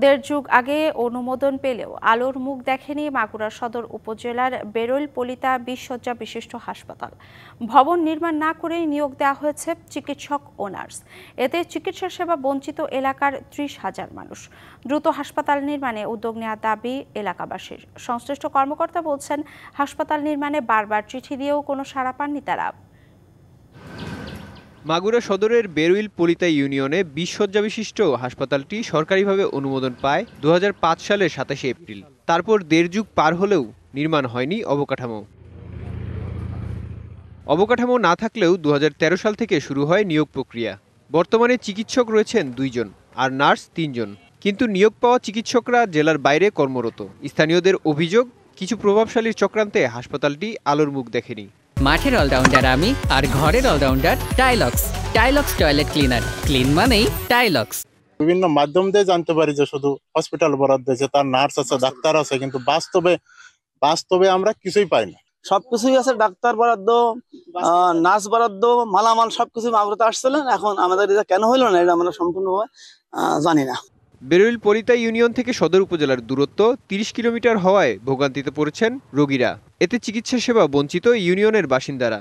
দেড় যুগ আগে অনুমোদন পেলেও আলোর মুখ দেখেনি মাগুরা সদর উপজেলার বেরৈলপলিতা ২০ শয্যা বিশিষ্ট হাসপাতাল। ভবন নির্মাণ না করেই নিয়োগ দেওয়া হয়েছে চিকিৎসক ও নার্স। এতে চিকিৎসা সেবা বঞ্চিত এলাকার ৩০,০০০ মানুষ। দ্রুত হাসপাতাল নির্মাণে উদ্যোগ নেওয়ার দাবি এলাকাবাসীর। সংশ্লিষ্ট কর্মকর্তা বলছেন, হাসপাতাল নির্মাণে বারবার চিঠি দিয়েও কোনো সাড়া পাননি তারা। মাগুরা সদরের বেরৈলপলিতা ইউনিয়নে ২০ শয্যা বিশিষ্ট হাসপাতালটি সরকারিভাবে অনুমোদন পায় ২০০৫ সালের ২৭শে এপ্রিল। তারপর দেড় যুগ পার হলেও নির্মাণ হয়নি অবকাঠামো না থাকলেও ২০১৩ সাল থেকে শুরু হয় নিয়োগ প্রক্রিয়া। বর্তমানে চিকিৎসক রয়েছেন ২ জন আর নার্স ৩ জন, কিন্তু নিয়োগ পাওয়া চিকিৎসকরা জেলার বাইরে কর্মরত। স্থানীয়দের অভিযোগ, কিছু প্রভাবশালীর চক্রান্তে হাসপাতালটি আলোর মুখ দেখেনি। মাঠের অলরাউন্ডার আমি, আর ঘরের allrounder Tylox. Tylox toilet cleaner, clean মানেই টাইলক্স। বিভিন্ন মাধ্যম দিয়ে জানতে পারি যে শুধু হসপিটাল বরাদ্দ দিয়েছে, তার নার্স আছে, ডাক্তার আছে, কিন্তু বাস্তবে আমরা কিছুই পাই না। সবকিছুই আছে, ডাক্তার বরাদ্দ, নার্স বরাদ্দ, মালামাল সবকিছু মাগুরাতে আসছিলেন। এখন আমাদের এটা কেন হইলো না, এটা আমরা সম্পূর্ণভাবে জানি না। বেরৈলপলিতা ইউনিয়ন থেকে সদর উপজেলার দূরত্ব ৩০ কিলোমিটার হওয়ায় ভোগান্তিতে পড়েছেন রোগীরা। এতে চিকিৎসা সেবা বঞ্চিত ইউনিয়নের বাসিন্দারা।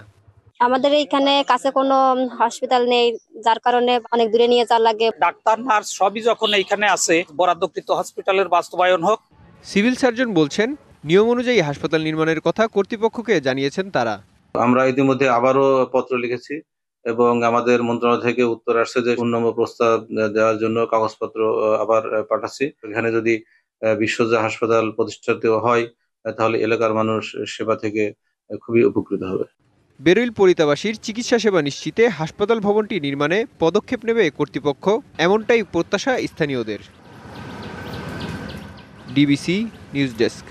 আমাদের এইখানে কাছে কোনো হসপিটাল নেই, যার কারণে অনেক দূরে নিয়ে যাওয়া লাগে। ডাক্তার নার্স সবই যখন এইখানে আছে, বরাদ্দকৃত হসপিটালের বাস্তবায়ন হোক। সিভিল সার্জন বলছেন, নিয়ম অনুযায়ী হাসপাতাল নির্মাণের কথা কর্তৃপক্ষকে জানিয়েছেন তারা। আমরা ইতিমধ্যে আবারও পত্র লিখেছি এবং আমাদের মন্ত্রণালয় থেকে উত্তর আসছে যে পূর্ণাঙ্গ প্রস্তাব দেওয়ার জন্য কাগজপত্র আবার পাঠাচ্ছি। এখানে যদি ২০ শয্যা হাসপাতাল প্রতিষ্ঠিত হয়, তাহলে এলাকার মানুষ সেবা থেকে খুবই উপকৃত হবে। বেরৈলপলিতাবাসীর চিকিৎসা সেবা নিশ্চিতে হাসপাতাল ভবনটি নির্মাণে পদক্ষেপ নেবে কর্তৃপক্ষ, এমনটাই প্রত্যাশা স্থানীয়দের। DBC news desk.